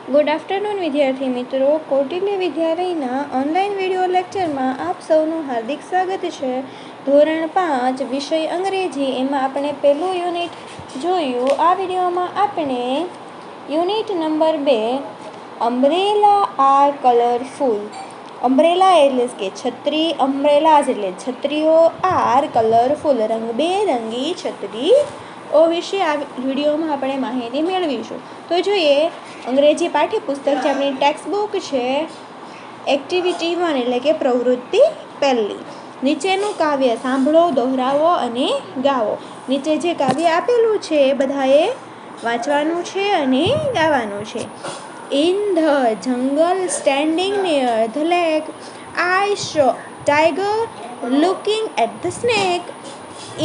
Good afternoon विद्यार्थी मित्रों। Kautilya विद्यालयना online video lecture में आप सौનું हार्दिक स्वागत है। ધોરણ 5 વિષય અંગ્રેજી એમાં આપણે પહેલું યુનિટ જોયું। આ વિડીયોમાં આપણે unit number 2 umbrella are colourful, umbrella એટલે કે છત્રી, અમ્બ્રેલાઝ એટલે છત્રીઓ, આર કલરફુલ રંગબેરંગી છત્રીઓ વિશે આ વિડીયોમાં આપણે માહિતી મેળવીશું। તો જોઈએ અંગ્રેજી પાઠ્યપુસ્તક જે આપણી ટેક્સ્ટ બુક છે, એક્ટિવિટી 1 એટલે કે પ્રવૃત્તિ પહેલી। નીચેનું કાવ્ય સાંભળો, દોહરાવો અને ગાઓ। નીચે જે કાવ્ય આપેલું છે એ બધાએ વાંચવાનું છે અને ગાવાનું છે। In the jungle standing near the lake I saw tiger looking at the snake.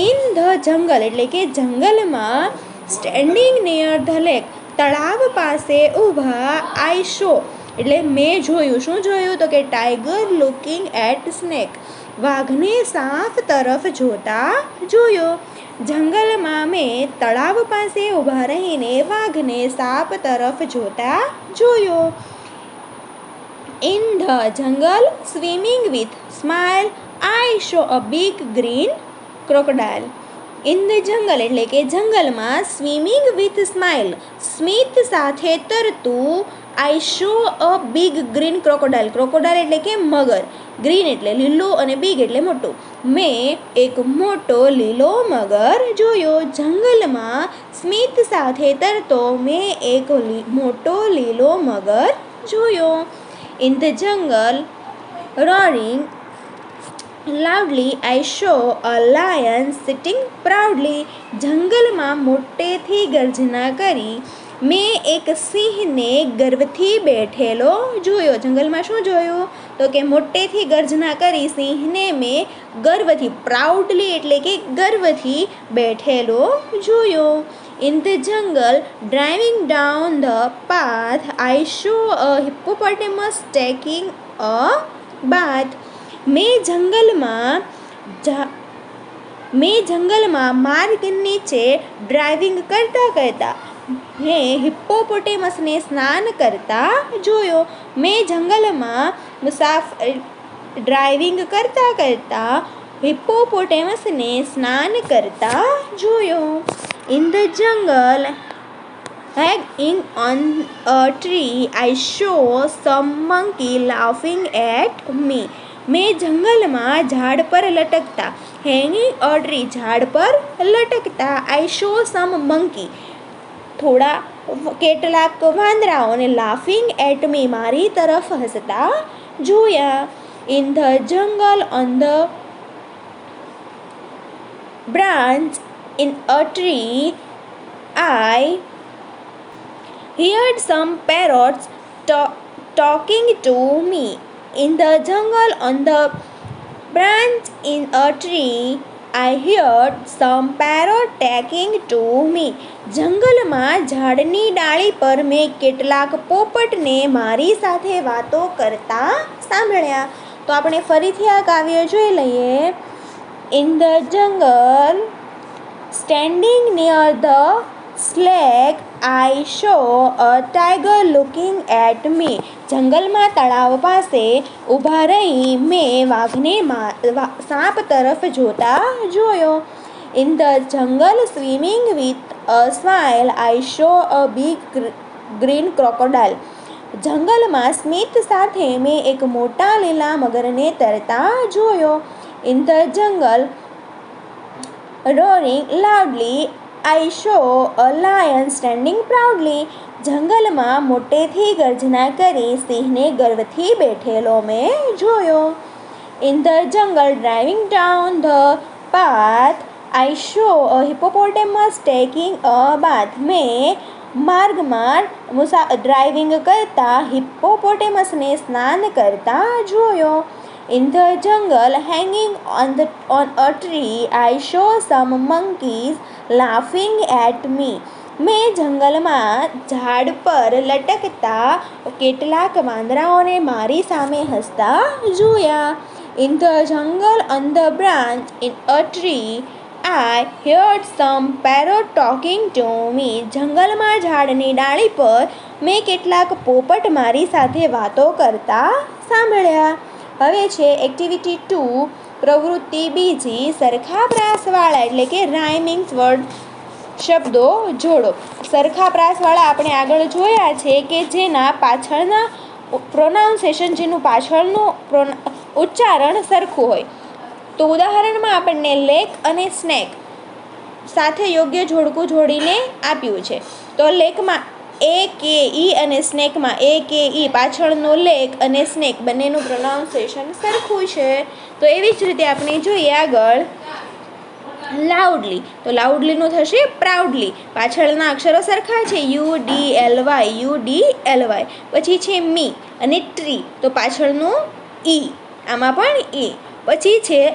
In the jungle એટલે કે જંગલમાં, સ્ટેન્ડિંગ નિયર ધ લેક તળાવ પાસે ઊભા, આઈ શો એટલે મેં જોયું। શું જોયું? તો કે ટાઈગર લુકિંગ એટ સ્નેક, વાઘને સાપ તરફ જોતા જોયો। જંગલમાં મેં તળાવ પાસે ઊભા રહીને વાઘને સાપ તરફ જોતા જોયો। In the jungle swimming with smile I saw a big green crocodile. In the jungle એટલે કે જંગલમાં, સ્વિમિંગ વિથ સ્માઇલ સ્મિત સાથે તરતું, I saw a big green crocodile, crocodile એટલે કે મગર, ગ્રીન એટલે લીલું અને બિગ એટલે મોટું, મેં એક મોટો લીલો મગર જોયો। જંગલમાં સ્મિત સાથે તરતો મેં એક મોટો લીલો મગર જોયો। ઇન ધ જંગલ roaring loudly I saw a lion sitting proudly। જંગલમાં મોટેથી ગર્જના કરી મેં એક સિંહને ગર્વથી બેઠેલો જોયો। જંગલમાં શું જોયું? તો કે મોટેથી ગર્જના કરી સિંહને મેં ગર્વથી, પ્રાઉડલી એટલે કે ગર્વથી બેઠેલો જોયો। In the jungle driving down the path I saw a hippopotamus taking a bath. મેં જંગલમાં માર્ગ નીચે ડ્રાઇવિંગ કરતાં કરતાં મેં હિપ્પોપોટેમસને સ્નાન કરતા જોયો। મેં જંગલમાં ડ્રાઇવિંગ કરતાં કરતાં હિપ્પોપોટેમસને સ્નાન કરતા જોયો। ઇન ધ જંગલ hanging on a tree I saw some monkey laughing at me। મેં જંગલમાં ઝાડ પર લટકતા, હેંગિંગ અ ટ્રી ઝાડ પર લટકતા, આઈ શો સમ મંકી કેટલાક વાંદરાઓને, લાફિંગ એટ મી મારી તરફ હસતા જોયા। ઇન ધ જંગલ on the branch in a tree I heard some parrots talking to me। In the jungle on the branch in a tree I heard some parrot talking to me। જંગલમાં ઝાડની ડાળી પર મેં કેટલાક પોપટને મારી સાથે વાતો કરતા સાંભળ્યા। તો આપણે ફરીથી આ કાવ્ય જોઈ લઈએ। In the jungle standing near the lake I saw a tiger looking at me. જંગલમાં તળાવ પાસે ઊભા રહી મેં વાઘને સાપ તરફ જોતા જોયો। In the jungle swimming with a smile I saw a big green crocodile. જંગલમાં સ્મિત સાથે મેં એક મોટા લીલા મગરને તરતા જોયો। ઇન ધ જંગલ roaring loudly I saw a lion standing proudly। જંગલમાં મોટેથી ગર્જના કરી સિંહને ગર્વથી બેઠેલો મેં જોયો। In the jungle driving down the path I saw a hippopotamus taking a bath. મેં માર્ગમાં ડ્રાઇવિંગ કરતા હિપ્પોપોટેમસને સ્નાન કરતા જોયો। In the jungle hanging on a tree I saw some monkeys laughing at me। મેં જંગલમાં ઝાડ પર લટકતા કેટલાક વાંદરાઓને મારી સામે હસતા જોયા। ઇન ધ જંગલ on the branch in a tree I heard some parrot talking to me। જંગલમાં ઝાડની ડાળી પર મેં કેટલાક પોપટ મારી સાથે વાતો કરતા સાંભળ્યા. હવે છે એક્ટિવિટી 2, પ્રવૃત્તિ બીજી, સરખા પ્રાસવાળા એટલે કે રાઇમિંગ્સ વર્ડ શબ્દો જોડો. સરખા પ્રાસવાળા આપણે આગળ જોયા છે કે જેના પાછળના પ્રોનાઉન્સિએશન, જેનું પાછળનું ઉચ્ચારણ સરખું હોય. તો ઉદાહરણમાં આપણને લેક અને સ્નેક સાથે યોગ્ય જોડકું જોડીને આપ્યું છે. તો લેકમાં AKE અને સ્નેકમાં AKE, પાછળનો લેક અને સ્નેક બંનેનું પ્રોનાઉન્સિએશન સરખું છે. તો એવી જ રીતે આપણે જોઈએ આગળ લાઉડલી. તો લાઉડલીનું થશે પ્રાઉડલી, પાછળના અક્ષરો સરખા છે UDLY. પછી છે મી અને ટ્રી, તો પાછળનું ઈ, આમાં પણ ઈ. પછી છે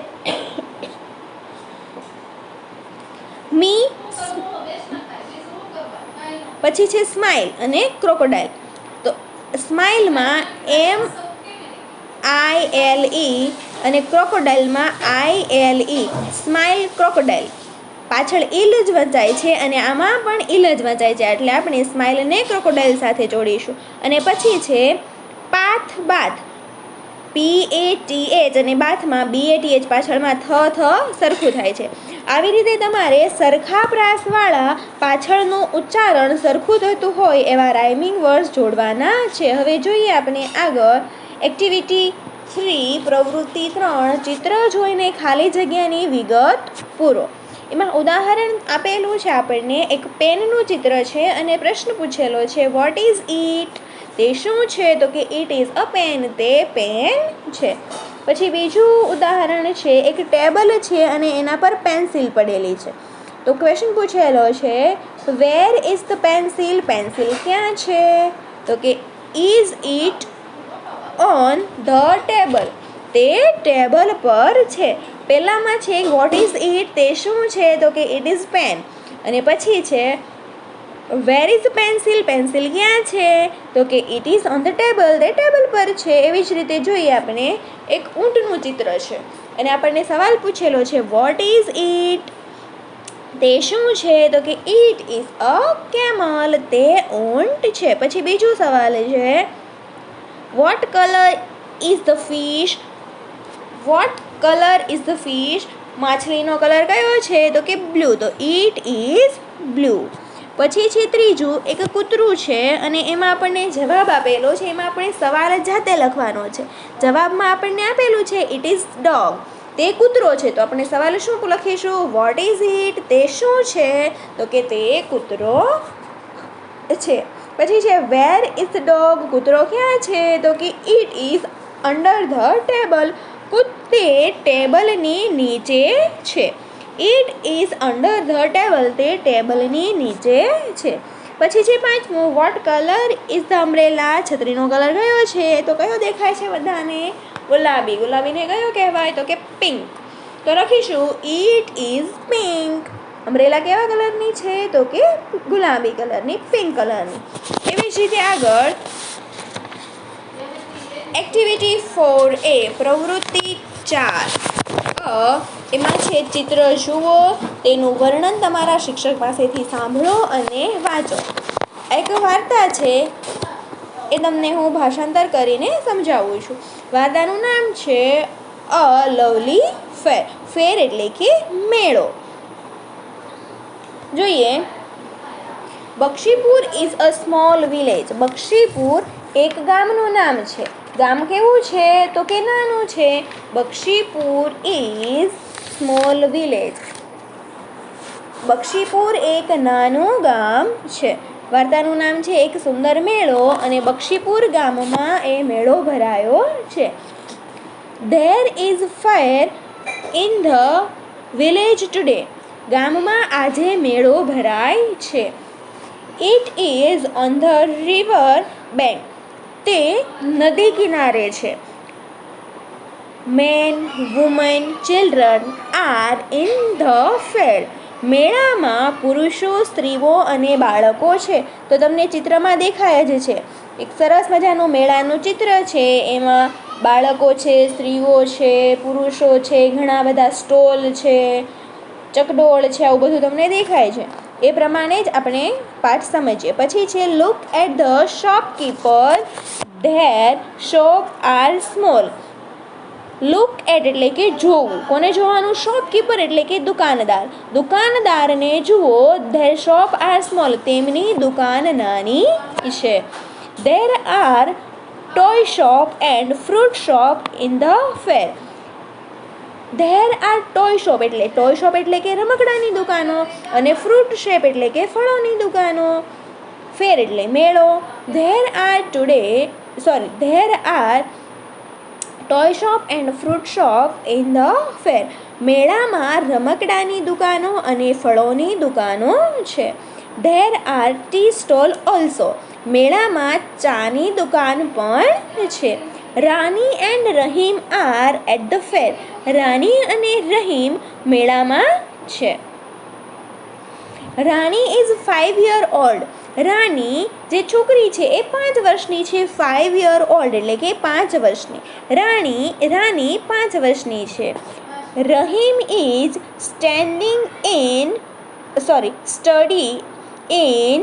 મી, પછી છે સ્માઇલ અને ક્રોકોડાઇલ. તો સ્માઇલમાં MILE અને ક્રોકોડાઇલમાં ILE, સ્માઇલ ક્રોકોડાઇલ. પાછળ ઈલ જ વંચાય છે અને આમાં પણ ઈલ જ વંચાય છે, એટલે આપણે સ્માઇલને ક્રોકોડાઇલ સાથે જોડીશું. અને પછી છે પાથ બાથ, PATH અને બાથમાં BATH, પાછળમાં થ સરખું થાય છે. આવી રીતે તમારે સરખા પ્રાસવાળા પાછળનું ઉચ્ચારણ સરખું થતું હોય એવા રાઇમિંગ વર્ડ્સ જોડવાના છે. હવે જોઈએ આપણે આગળ એક્ટિવિટી 3, પ્રવૃત્તિ 3, ચિત્ર જોઈને ખાલી જગ્યાની વિગત પૂરો. એમાં ઉદાહરણ આપેલું છે આપણને, એક પેનનું ચિત્ર છે અને પ્રશ્ન પૂછેલો છે વોટ ઇઝ ઇટ, તે શું છે? તો કે ઇટ ઇઝ અ પેન, તે પેન છે. પછી બીજું ઉદાહરણ છે, એક ટેબલ છે અને એના પર પેન્સિલ પડેલી છે. તો ક્વેશ્ચન પૂછેલો છે where is the pencil, pencil ક્યાં છે? તો કે is it on the table, તે ટેબલ પર છે. પહેલામાં છે વોટ ઇઝ ઇટ, તે શું છે? તો કે ઇટ ઇઝ પેન. અને પછી છે વેર ઇઝ પેન્સિલ, પેન્સિલ ક્યાં છે? તો કે it is on the table, તે ટેબલ પર છે. એવી જ રીતે જોઈએ આપણે એક ઊંટનું ચિત્ર છે અને આપણને સવાલ પૂછેલો છે વોટ ઇઝ ઇટ, તે શું છે? તો કે ઇટ ઇઝ અ કેમલ, તે ઊંટ છે. પછી બીજું સવાલ છે what colour is the fish, what colour is the fish, માછલીનો કલર કયો છે? તો કે બ્લુ, તો ઇટ ઇઝ બ્લુ. પછી છે ત્રીજું, એક કૂતરું છે અને એમાં આપણને જવાબ આપેલો છે, એમાં આપણે સવાલ જાતે લખવાનો છે. જવાબમાં આપણને આપેલું છે ઇટ ઇઝ ડોગ, તે કૂતરો છે. તો આપણે સવાલ શું લખીશું? વોટ ઇઝ ઇટ, તે શું છે? તો કે તે કૂતરો છે. પછી છે વેર ઇઝ ધ ડોગ, કૂતરો ક્યાં છે? તો કે it is under the table, તે ટેબલની નીચે છે. It is under the table, તે ટેબલની નીચે છે. પછી છે પાંચમું, what colour is the umbrella, છત્રીનો કલર કયો છે? તો કયો દેખાય છે બધાને? ગુલાબી. ગુલાબીને કયો કહેવાય? તો કે પિંક. તો લખીશું ઇટ ઇઝ પિંક. અમ્બ્રેલા કેવા કલરની છે? તો કે ગુલાબી કલરની, પિંક કલરની. એવી જ રીતે આગળ એક્ટિવિટી 4A, પ્રવૃત્તિ 4, એમાં છે ચિત્ર જુઓ, તેનું વર્ણન તમારા શિક્ષક પાસેથી સાંભળો અને વાંચો. એક વાર્તા છે, એ તમને હું ભાષાંતર કરીને સમજાવું છું. વાર્તાનું નામ છે અ લવલી ફેર. ફેર એટલે કે મેળો. જોઈએ Bakshipur is a small village. Bakshipur એક ગામનું નામ છે. ગામ કેવું છે? તો કે નાનું છે. Bakshipur is small village. Bakshipur એક નાનું ગામ છે. વાર્તાનું નામ છે એક સુંદર મેળો અને બક્ષીપુર ગામમાં એ મેળો ભરાયો છે. There is fair in the village today. ગામમાં આજે મેળો ભરાય છે. It is on the river bank. તે નદી કિનારે છે. Man, woman, children are in the fair. મેળામાં પુરુષો, સ્ત્રીઓ અને બાળકો છે. તો તમને ચિત્રમાં દેખાય જ છે. એક સરસ મજાનું મેળાનું ચિત્ર છે. એમાં બાળકો છે, સ્ત્રીઓ છે, પુરુષો છે, ઘણા બધા સ્ટોલ છે, ચકડોળ છે, આવું બધું તમને દેખાય છે. એ પ્રમાણે જ આપણે પાઠ સમજીએ. પછી છે look at the shopkeeper their shop are small. Look at એટલે કે જોવું. કોને જોવાનું? શોપકીપર એટલે કે દુકાનદાર. દુકાનદારને જુઓ. ધેર શોપ આર સ્મોલ, તેમની દુકાન નાની છે. There are toy shop and fruit shop in the fair. There are toy shop એટલે કે રમકડાની દુકાનો, અને ફ્રૂટ શોપ એટલે કે ફળોની દુકાનો, ફેર એટલે મેળો. There are toy shop and fruit shop in the fair. મેળામાં રમકડાની દુકાનો અને ફળોની દુકાનો છે. There are tea stall also. મેળામાં ચાની દુકાન પણ છે. Rani and Rahim are at the fair. Rani અને રહીમ મેળામાં છે. Rani is 5 year old. Rani જે છોકરી છે એ 5 વર્ષની છે. 5 year old એટલે કે 5 વર્ષની. રાની 5 વર્ષની છે. Rahim is study in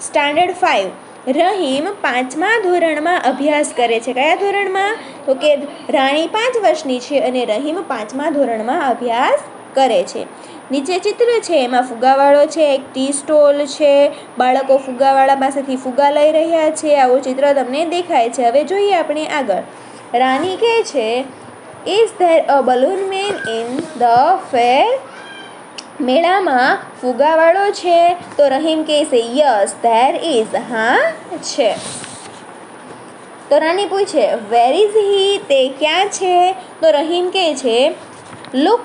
standard 5. Rahim 5મા ધોરણમાં અભ્યાસ કરે છે. કયા ધોરણમાં? તો કે રાણી 5 વર્ષની છે અને રહીમ 5મા ધોરણમાં અભ્યાસ કરે છે. નીચે ચિત્ર છે, એમાં ફુગ્ગાવાળો છે, એક ટી સ્ટોલ છે, બાળકો ફુગ્ગાવાળા પાસેથી ફુગ્ગા લઈ રહ્યા છે. આવું ચિત્ર તમને દેખાય છે. હવે જોઈએ આપણે આગળ. રાની કહે છે, is there a balloon man in the fair. મેળામાં ફુગ્ગાવાળો છે? તો રહીમ કહે છે, યસ ધેર ઇઝ. હા છે. તો રાની પૂછે, વેર ઇઝ હી? તે ક્યાં છે? તો રહીમ કહે છે, look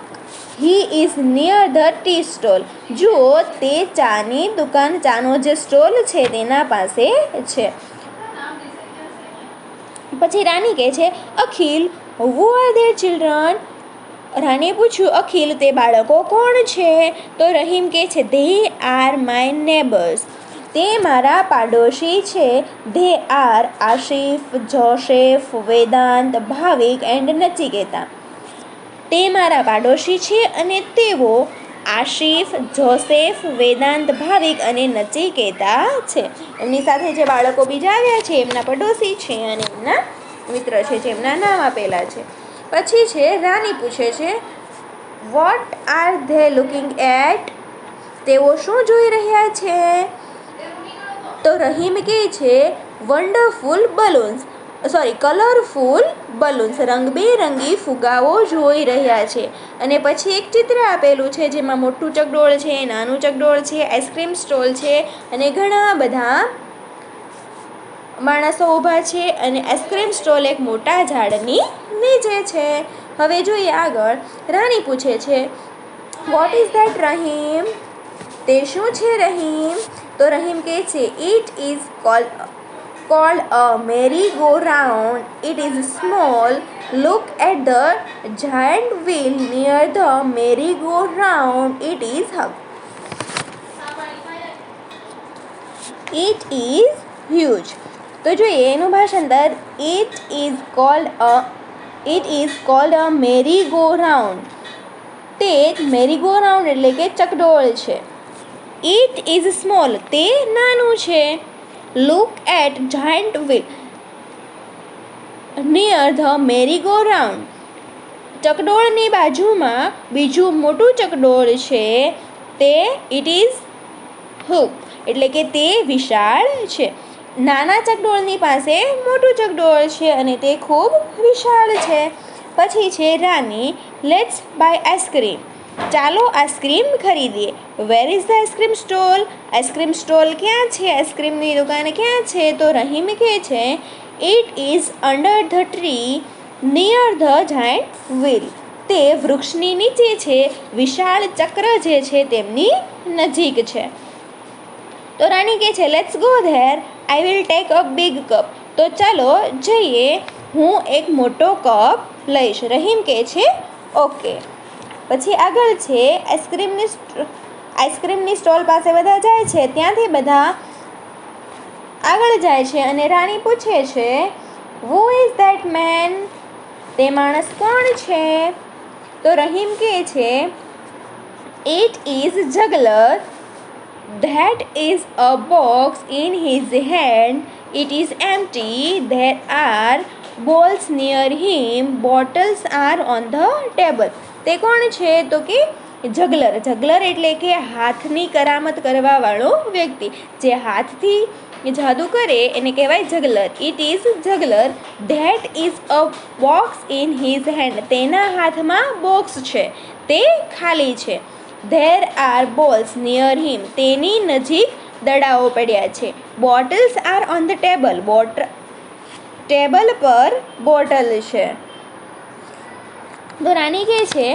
he is near the tea stall. જુઓ, તે ચાની દુકાન, ચાનો જે સ્ટોલ છે તેના પાસે છે. પછી રાની કહે છે, અખિલ હુ આર ધેર ચિલ્ડ્રન. રાનીએ પૂછ્યું, અખિલ તે બાળકો કોણ છે? તો રહીમ કહે છે, ધે આર માય નેબર્સ. તે મારા પાડોશી છે. They are Asif, Joseph, Vedant, Bhavik and Nachiketa. તે મારા પાડોશી છે અને તેઓ આશિફ, જોસેફ, વેદાંત, ભાવિક અને નચિકેતા છે. એમની સાથે જે બાળકો બીજા આવ્યા છે એમના પડોશી છે અને એમના મિત્ર છે, જેમના નામ આપેલા છે. પછી છે રાની પૂછે છે, what are they looking at. તેઓ શું જોઈ રહ્યા છે? તો રહીમ કહે છે, કલરફુલ બલૂન્સ. રંગબેરંગી ફુગ્ગાઓ જોઈ રહ્યા છે. અને પછી એક ચિત્ર આપેલું છે જેમાં મોટું ચકડોળ છે, નાનું ચકડોળ છે, આઈસ્ક્રીમ સ્ટોલ છે અને ઘણા બધા માણસો ઊભા છે. અને આઈસ્ક્રીમ સ્ટોલ એક મોટા ઝાડની નીચે છે. હવે જોઈએ આગળ. રાની પૂછે છે, વોટ ઇઝ ધેટ રહીમ. તે શું છે રહીમ? તો રહીમ કહે છે, it is called a merry-go-round. It is small. Look at the giant wheel near the merry-go-round. It is huge. તો જોઈએ એનું ભાષાંતર. It is called a merry-go-round. તે merry-go-round એટલે કે ચકડોળ છે. It is small. તે નાનું છે. Look at giant wheel near the merry-go-round. ચકડોળની બાજુમાં બીજું મોટું ચકડોળ છે. તે it is hook એટલે કે તે વિશાળ છે. નાના ચકડોળની પાસે મોટું ચકડોળ છે અને તે ખૂબ વિશાળ છે. પછી છે રાની, લેટ્સ બાય આઈસ્ક્રીમ. ચાલો આઈસ્ક્રીમ ખરીદીએ. Where is the ice cream stall. Ice cream stall ક્યાં છે? આઈસ્ક્રીમની દુકાન ક્યાં છે? તો રહીમ કહે છે, it is under the tree near the giant wheel. તે વૃક્ષની નીચે છે. વિશાળ ચક્ર જે છે તેમની નજીક છે. તો રાની કહે છે, let's go there. I will take a big cup. તો ચાલો જઈએ, હું એક મોટો કપ લઈશ. રહીમ કહે છે, ઓકે. પછી આગળ છે આઈસ્ક્રીમની સ્ટોલ પાસે બધા જાય છે. ત્યાંથી બધા આગળ જાય છે અને રાની પૂછે છે, હુ ઇઝ ધેટ મેન. તે માણસ કોણ છે? તો રહીમ કહે છે, it is જગલર. That is a box in his hand. It is empty. There are balls near him. Bottles are on the table. તે કોણ છે? તો કે જગલર. જગલર એટલે કે હાથની કરામત કરવાવાળો વ્યક્તિ. જે હાથથી જાદુ કરે એને કહેવાય juggler. It is juggler. That is a box in his hand. તેના હાથમાં બોક્સ છે, તે ખાલી છે. There are balls near him. તેની નજીક દડાઓ પડ્યા છે. Bottles are on the table. Table પર બોટલ છે. તો રાણી કહે છે,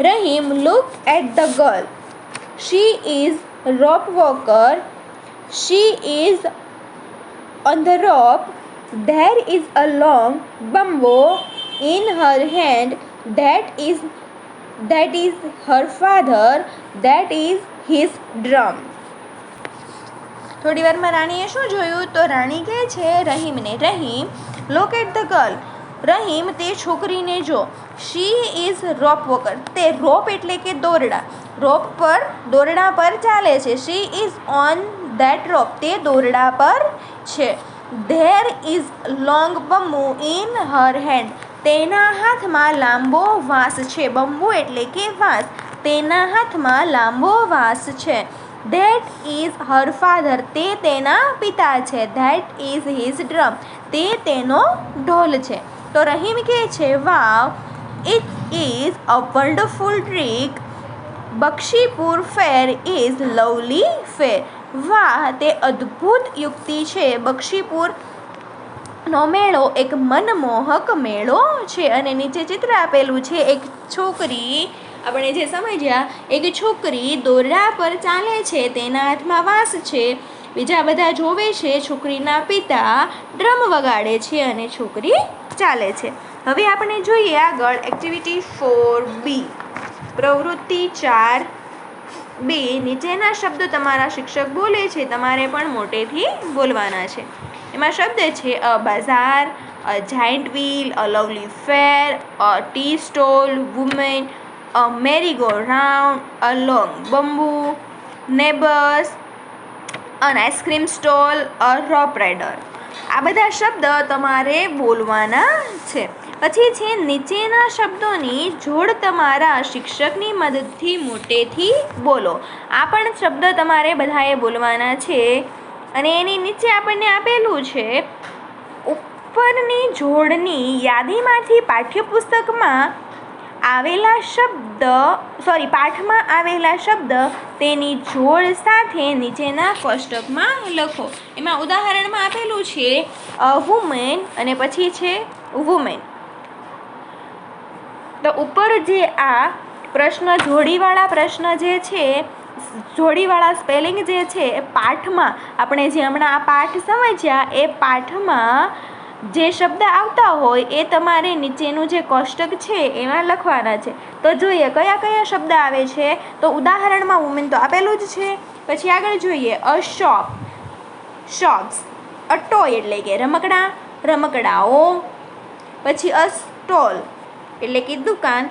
Rahim look at the girl. She is rope walker. She is on the rope. There is a long bamboo in her hand. That is her father. That is his drum. થોડી વારમાં રાણીએ શું જોયું? તો રાણી કહે છે રહીમને, Rahim look at the girl. Rahim તે છોકરીને જો. she is rope walker. તે રોપ એટલે કે દોરડા. રોપ પર દોરડા પર ચાલે છે. she is on that rope. તે દોરડા પર છે. There is long bamboo in her hand. તેના હાથમાં લાંબો વાંસ છે. બંબુ એટલે કે વાંસ. તેના હાથમાં લાંબો વાંસ છે. That is her father. તે તેના પિતા છે. That is his drum. તે તેનો ઢોલ છે. તો રહીમ કહે છે, વાવ, it is a wonderful trick. Bakshipur fair is lovely fair. વાહ, તે અદ્ભુત યુક્તિ છે. બક્ષીપુરનો મેળો એક મનમોહક મેળો છે. અને નીચે ચિત્ર આપેલું છે. એક છોકરી, આપણે જે સમજ્યા, એક છોકરી દોરડા પર ચાલે છે. તેના હાથમાં વાંસ છે. બીજા બધા જોવે છે. છોકરીના પિતા ડ્રમ વગાડે છે અને છોકરી ચાલે છે. હવે આપણે જોઈએ આગળ એક્ટિવિટી 4B. પ્રવૃત્તિ 4B. નીચેના શબ્દો તમારા શિક્ષક બોલે છે, તમારે પણ મોટેથી બોલવાના છે. એમાં શબ્દ છે a bazaar, a giant wheel, a lovely fair, a tea stall, women, a merry go round, a long bamboo, neighbours, an ice cream stall, a rope rider. આ બધા શબ્દ તમારે બોલવાના છે. પછી છે નીચેના શબ્દોની જોડ તમારા શિક્ષકની મદદથી મોટેથી બોલો. આ પણ શબ્દ તમારે બધાએ બોલવાના છે. અને એની નીચે આપણને આપેલું છે, ઉપરની જોડની યાદીમાંથી પાઠ્યપુસ્તકમાં આવેલા પાઠમાં આવેલા શબ્દ તેની જોડ સાથે નીચેના કોષ્ટકમાં લખો. એમાં ઉદાહરણમાં આપેલું છે વુમેન અને પછી છે વુમેન. તો ઉપર જે આ પ્રશ્ન, જોડીવાળા પ્રશ્ન જે છે, જોડીવાળા સ્પેલિંગ જે છે એ પાઠમાં, આપણે જે હમણાં આ પાઠ સમજ્યા એ પાઠમાં જે શબ્દ આવતા હોય એ તમારે નીચેનું જે કોષ્ટક છે એમાં લખવાના છે. તો જોઈએ કયા કયા શબ્દ આવે છે. તો ઉદાહરણમાં વુમેન તો આપેલું જ છે. પછી આગળ જોઈએ અ શોપ, શોપ્સ. અ ટોય એટલે કે રમકડા, રમકડાઓ. પછી અ સ્ટોલ એટલે કે દુકાન,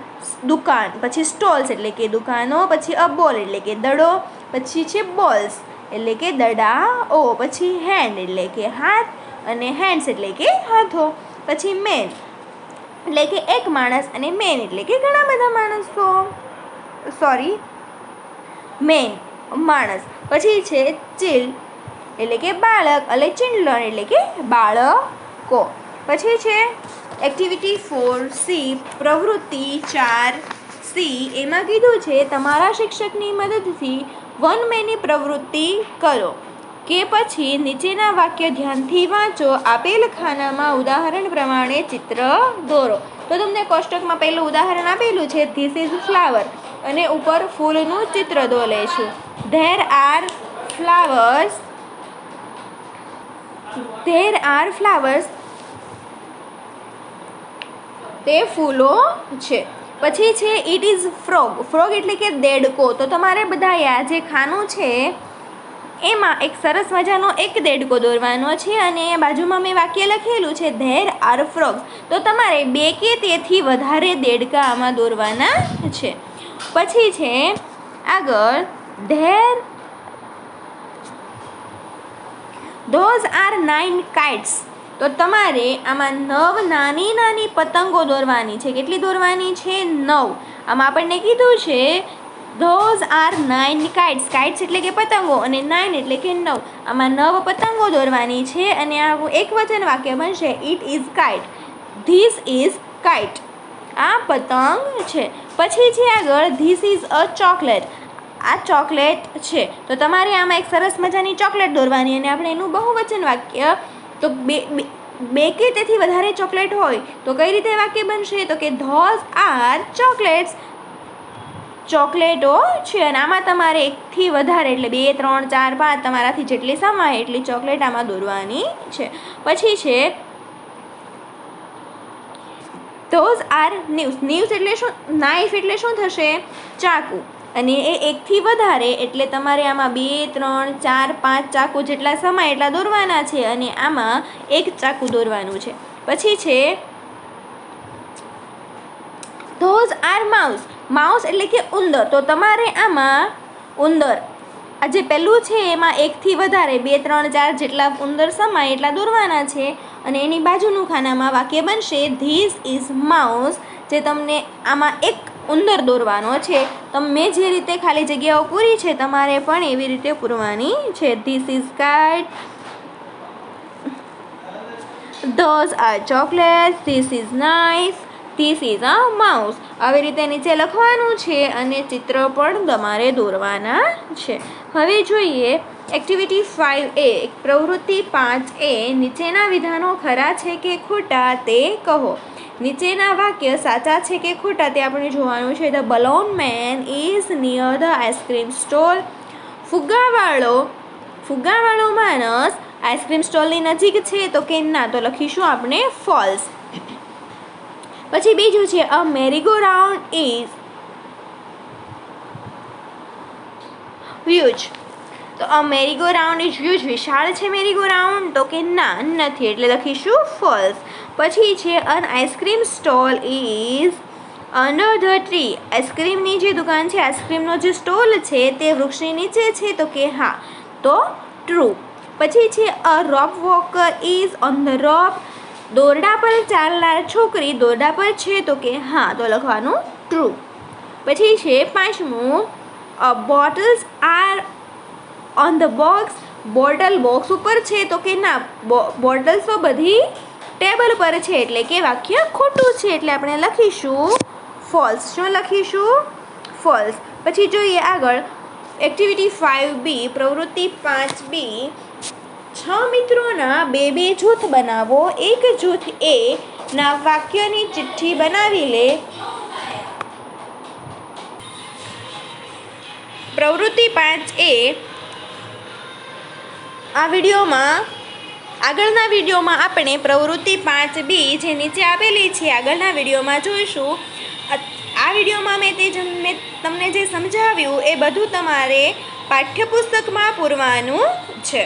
દુકાન. પછી સ્ટોલ્સ એટલે કે દુકાનો. પછી અ બોલ એટલે કે દડો. પછી છે બોલ્સ એટલે કે દડાઓ. પછી હેન્ડ એટલે કે હાથ અને હેન્ડ્સ એટલે કે હાથો. પછી મેન એટલે કે એક માણસ અને મેન એટલે કે ઘણા બધા માણસો. મેન માણસ. પછી છે ચિલ્ડ એટલે કે બાળક અને ચિલ્ડ્રન એટલે કે બાળકો. પછી છે એક્ટિવિટી 4C. પ્રવૃત્તિ 4C. એમાં કીધું છે તમારા શિક્ષકની મદદથી વન મેની પ્રવૃત્તિ કરો કે પછી નીચેના વાક્ય ધ્યાનથી વાંચો. આપેલ ખાનામાં ઉદાહરણ પ્રમાણે ચિત્ર દોરો. તો તમને કોષ્ટકમાં પહેલું ઉદાહરણ આપેલું છે ધીસ ઇઝ ફ્લાવર અને ઉપર ફૂલનું ચિત્ર દોરેલું. There are flowers. There are flowers. તે ફૂલો છે. પછી છે ઇટ ઇઝ ફ્રોગ. ફ્રોગ એટલે કે દેડકો. તો તમારે બધાએ આ જે ખાનું છે એમાં એક સરસ મજાનો એક દેડકો દોરવાનો છે અને બાજુમાં મેં વાક્ય લખેલું છે ધેર આર ફ્રોગ્સ. તો તમારે 2 કે તેથી વધારે દેડકા આમાં દોરવાના છે. પછી છે આગળ ધેર ધોઝ આર 9 kites. તો તમારે આમાં 9 નાની નાની પતંગો દોરવાની છે. કેટલી દોરવાની છે? 9. આમાં આપણને કીધું છે ધોઝ આર 9 kites. kites એટલે કે પતંગો અને 9 એટલે કે 9. આમાં 9 પતંગો દોરવાની છે અને આ એક વચન વાક્ય બનશે it is kite. This is kite. આ પતંગ છે. પછી છે આગળ ધીસ ઇઝ અ ચોકલેટ. આ ચોકલેટ છે. તો તમારે આમાં એક સરસ મજાની ચોકલેટ દોરવાની અને આપણે એનું બહુવચન વાક્ય તો બે કે તેથી વધારે ચોકલેટ હોય તો કઈ રીતે વાક્ય બનશે? તો કે ધોઝ આર ચોકલેટ્સ. ચોકલેટો છે અને આમાં તમારે એકથી વધારે એટલે 2, 3, 4, 5 તમારાથી જેટલી સમાય એટલી ચોકલેટ આમાં દોરવાની છે. પછી છે ધોઝ આર નીવ્સ. નીવ્સ એટલે શું? નાઇફ એટલે શું થશે? ચાકુ. અને એ એકથી વધારે એટલે તમારે આમાં 2, 3, 4, 5 ચાકુ જેટલા સમાય એટલા દોરવાના છે અને આમાં એક ચાકુ દોરવાનું છે. પછી છે ધોઝ આર માઉસ. માઉસ એટલે કે ઉંદર. તો તમારે આમાં ઉંદર આ જે પહેલું છે એમાં એકથી વધારે 2, 3, 4 જેટલા ઉંદર સમાય એટલા દોરવાના છે અને એની બાજુનું ખાનામાં વાક્ય બનશે ધીસ ઇઝ માઉસ. જે તમને આમાં એક ઉંદર દોરવાનો છે. મેં જે રીતે ખાલી જગ્યાઓ પૂરી છે તમારે પણ એવી રીતે પૂરવાની છે. This is kite. Those are chocolates. This is knife. This is a mouse. આવી રીતે નીચે લખવાનું છે અને ચિત્ર પણ તમારે દોરવાના છે. હવે જોઈએ એક્ટિવિટી 5A. પ્રવૃત્તિ 5A. નીચેના વિધાનો ખરા છે કે ખોટા તે કહો. નીચેના વાક્ય સાચા છે કે ખોટા તે આપણે જોવાનું છે. The balloon man is near the ice cream stall. ફુગ્ગાવાળો માણસ આઈસ્ક્રીમ સ્ટોલની નજીક છે તો કે ના. તો લખીશું આપણે ફોલ્સ. પછી બીજું છે અ મેરીગો રાઉન્ડ ઇઝ હ્યુજ. તો અ મેરીગો રાઉન્ડ ઇઝ હ્યુજ. વિશાળ છે મેરીગો રાઉન્ડ તો કે ના નથી એટલે લખીશું ફોલ્સ. પછી છે an ice cream stall is under the tree. આઈસ્ક્રીમની જે દુકાન છે આઈસ્ક્રીમનો જે સ્ટોલ છે તે વૃક્ષની નીચે છે તો કે હા. તો ટ્રુ. પછી છે a rope walker is on the rope. દોરડા પર ચાલનાર છોકરી દોરડા પર છે તો કે હા. તો લખવાનું ટ્રુ. પછી છે પાંચમું bottles are on the box. Bottle box ઉપર છે તો કે ના. બોટલ્સ તો બધી ટેબલ પર છે એટલે કે વાક્ય ખોટું છે એટલે આપણે લખીશું ફોલ્સ. શું લખીશું? ફોલ્સ. પછી જોઈએ આગળ એક્ટિવિટી 5B. પ્રવૃત્તિ 5B. 6 મિત્રોના 2 જૂથ બનાવો. એક જૂથ એ ના વાક્યની ચિઠ્ઠી બનાવી લે. પ્રવૃત્તિ 5A. આગળના વિડીયોમાં આપણે પ્રવૃત્તિ 5B જે નીચે આપેલી છે આગળના વિડીયોમાં જોઈશું. આ વિડીયોમાં મેં તમને જે સમજાવ્યું એ બધું તમારે પાઠ્યપુસ્તકમાં પૂરવાનું છે.